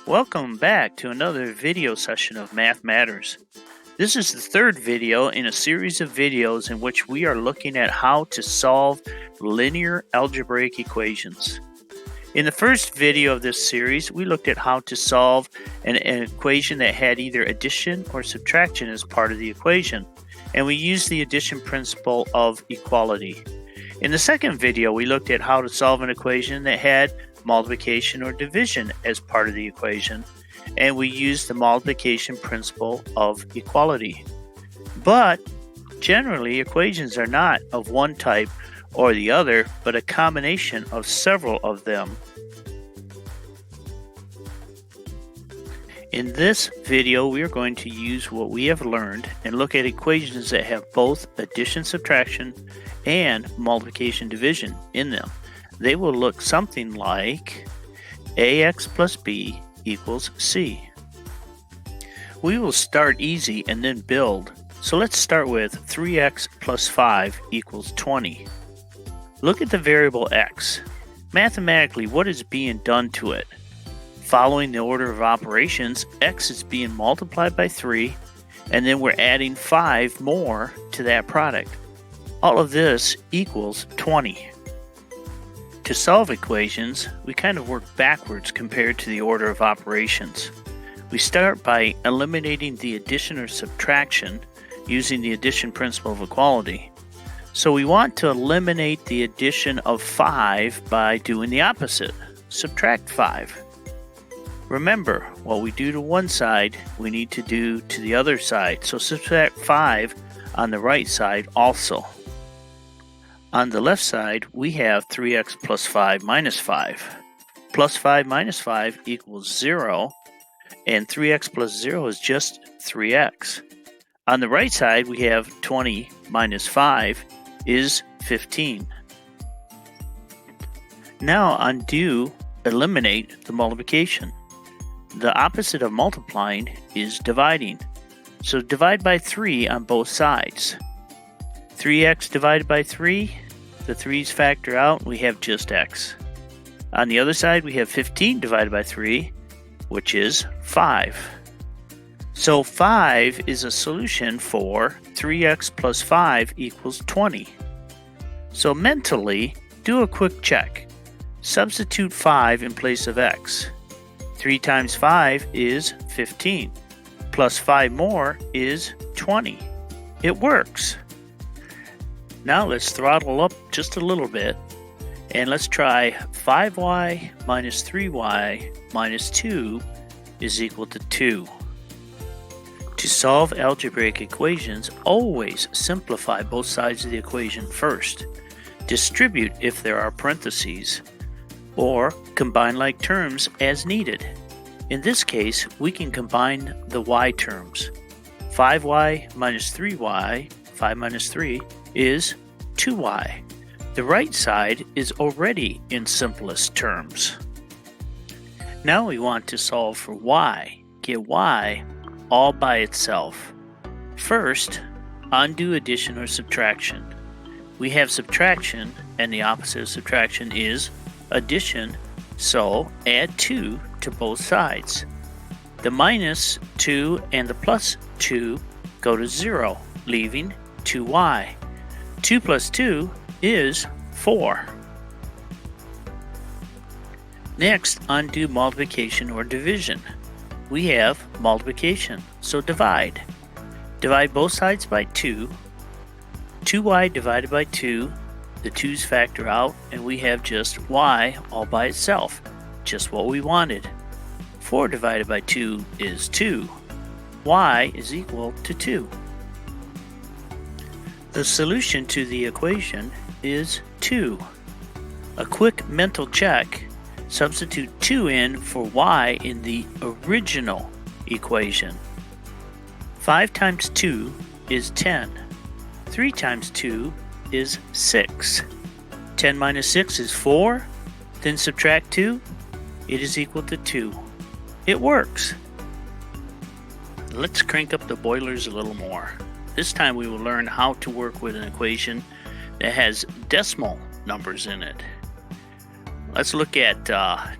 Welcome back to another video session of Math Matters. This is the third video in a series of videos in which we are looking at how to solve linear algebraic equations. In the first video of this series, we looked at how to solve an equation that had either addition or subtraction as part of the equation, and we used the addition principle of equality. In the second video, we looked at how to solve an equation that had multiplication or division as part of the equation, and we used the multiplication principle of equality. But generally, equations are not of one type or the other, but a combination of several of them. In this video, we are going to use what we have learned and look at equations that have both addition, subtraction, and multiplication, division in them. They will look something like ax plus b equals c. We will start easy and then build. So let's start with 3x plus 5 equals 20. Look at the variable x. Mathematically, what is being done to it? Following the order of operations, x is being multiplied by 3, and then we're adding 5 more to that product. All of this equals 20. To solve equations, we kind of work backwards compared to the order of operations. We start by eliminating the addition or subtraction using the addition principle of equality. So we want to eliminate the addition of 5 by doing the opposite, subtract 5. Remember, what we do to one side, we need to do to the other side, so subtract 5 on the right side also. On the left side, we have 3x plus 5 minus 5. Plus 5 minus 5 equals 0, and 3x plus 0 is just 3x. On the right side, we have 20 minus 5 is 15. Now eliminate the multiplication. The opposite of multiplying is dividing. So divide by 3 on both sides. 3x divided by 3, the 3's factor out, we have just x. On the other side, we have 15 divided by 3, which is 5. So 5 is a solution for 3x plus 5 equals 20. So mentally, do a quick check. Substitute 5 in place of x. 3 times 5 is 15. Plus 5 more is 20. It works. Now let's throttle up just a little bit, and let's try 5y minus 3y minus 2 is equal to 2. To solve algebraic equations, always simplify both sides of the equation first. Distribute if there are parentheses, or combine like terms as needed. In this case, we can combine the y terms. 5y minus 3y, 5 minus 3, is 2y. The right side is already in simplest terms. Now we want to solve for y. Get y all by itself. First, undo addition or subtraction. We have subtraction, and the opposite of subtraction is addition, so add 2 to both sides. The minus 2 and the plus 2 go to 0, leaving 2y. 2 plus 2 is 4. Next, undo multiplication or division. We have multiplication, so divide. Divide both sides by 2. 2y divided by 2, the 2's factor out, and we have just y all by itself, just what we wanted. 4 divided by 2 is 2. Y is equal to 2. The solution to the equation is 2. A quick mental check, substitute 2 in for y in the original equation. 5 times 2 is 10. 3 times 2 is 6. 10 minus 6 is 4. Then subtract 2, it is equal to 2. It works. Let's crank up the boilers a little more. This time we will learn how to work with an equation that has decimal numbers in it. Let's look at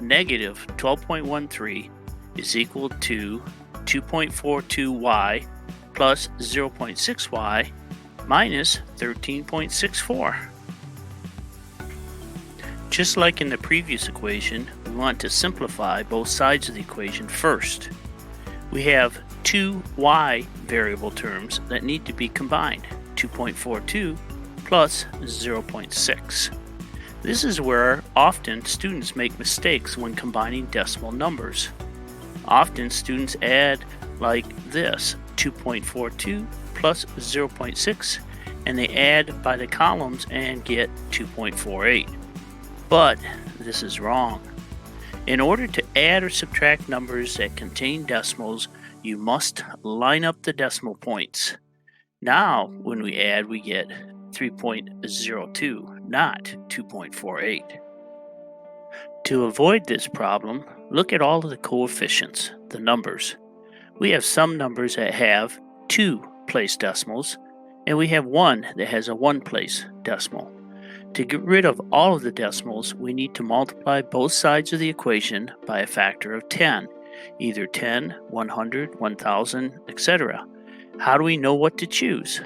negative 12.13 is equal to 2.42y plus 0.6y minus 13.64. Just like in the previous equation, we want to simplify both sides of the equation first. We have two y variable terms that need to be combined, 2.42 plus 0.6. This is where often students make mistakes when combining decimal numbers. Often students add like this, 2.42 plus 0.6, and they add by the columns and get 2.48. But this is wrong. In order to add or subtract numbers that contain decimals, you must line up the decimal points. Now, when we add, we get 3.02, not 2.48. To avoid this problem, look at all of the coefficients, the numbers. We have some numbers that have 2 place decimals, and we have one that has a 1 place decimal. To get rid of all of the decimals, we need to multiply both sides of the equation by a factor of 10, either 10, 100, 1000, etc. How do we know what to choose?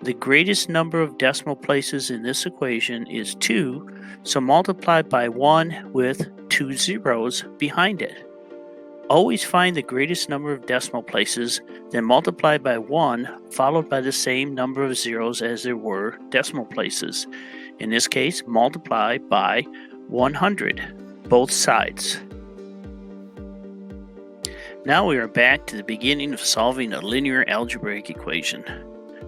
The greatest number of decimal places in this equation is 2, so multiply by 1 with 2 zeros behind it. Always find the greatest number of decimal places, then multiply by 1, followed by the same number of zeros as there were decimal places. In this case, multiply by 100, both sides. Now we are back to the beginning of solving a linear algebraic equation.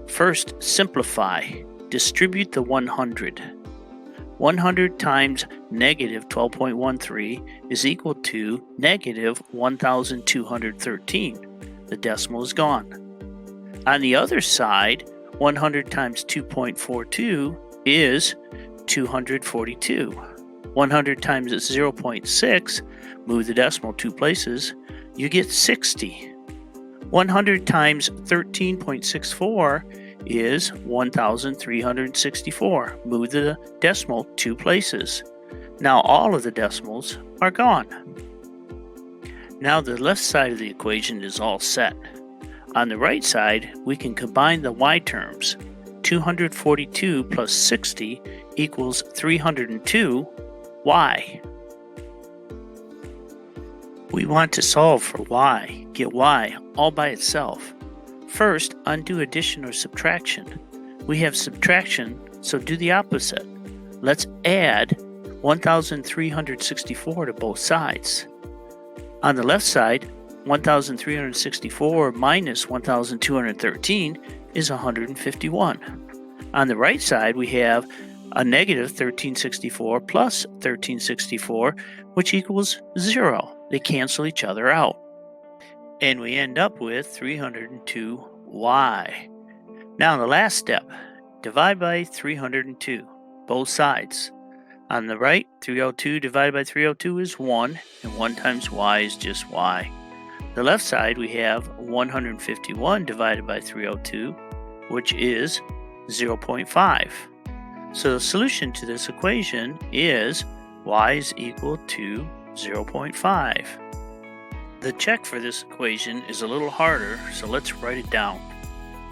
First, simplify. Distribute the 100. 100 times negative 12.13 is equal to negative 1,213. The decimal is gone. On the other side, 100 times 2.42 is 242. 100 times 0.6, move the decimal 2 places, you get 60. 100 times 13.64 is 1,364. Move the decimal 2 places. Now all of the decimals are gone. Now the left side of the equation is all set. On the right side, we can combine the y terms. 242 plus 60 equals 302 y. We want to solve for y, get y all by itself. First, undo addition or subtraction. We have subtraction, so do the opposite. Let's add 1,364 to both sides. On the left side, 1,364 minus 1,213 is 151. On the right side, we have a negative 1364 plus 1364, which equals 0. They cancel each other out. And we end up with 302y. Now the last step, divide by 302, both sides. On the right, 302 divided by 302 is 1, and 1 times y is just y. The left side, we have 151 divided by 302, which is 0.5. So the solution to this equation is y is equal to 0.5. The check for this equation is a little harder, so let's write it down.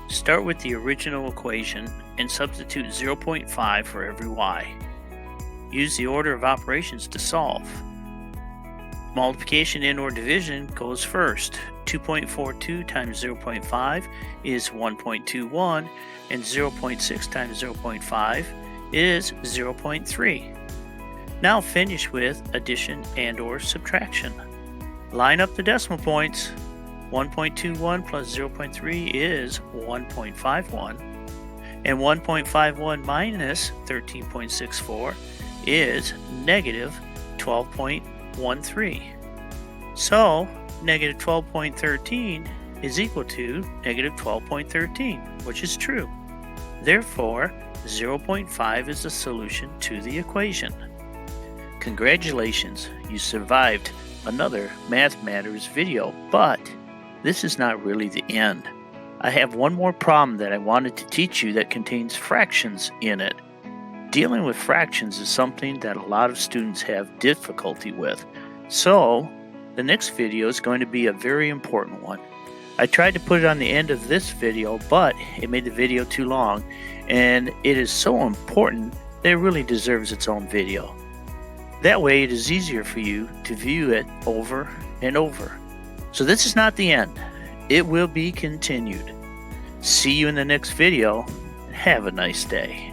Start with the original equation and substitute 0.5 for every y. Use the order of operations to solve. Multiplication and or division goes first. 2.42 times 0.5 is 1.21, and 0.6 times 0.5 is 0.3. Now finish with addition and or subtraction. Line up the decimal points. 1.21 plus 0.3 is 1.51, and 1.51 minus 13.64 is negative 12.13. So negative 12.13 is equal to negative 12.13, which is true. Therefore, 0.5 is the solution to the equation. Congratulations, you survived another Math Matters video, but this is not really the end. I have one more problem that I wanted to teach you that contains fractions in it. Dealing with fractions is something that a lot of students have difficulty with. So, the next video is going to be a very important one. I tried to put it on the end of this video, but it made the video too long, and it is so important that it really deserves its own video. That way it is easier for you to view it over and over. So this is not the end. It will be continued. See you in the next video, and have a nice day.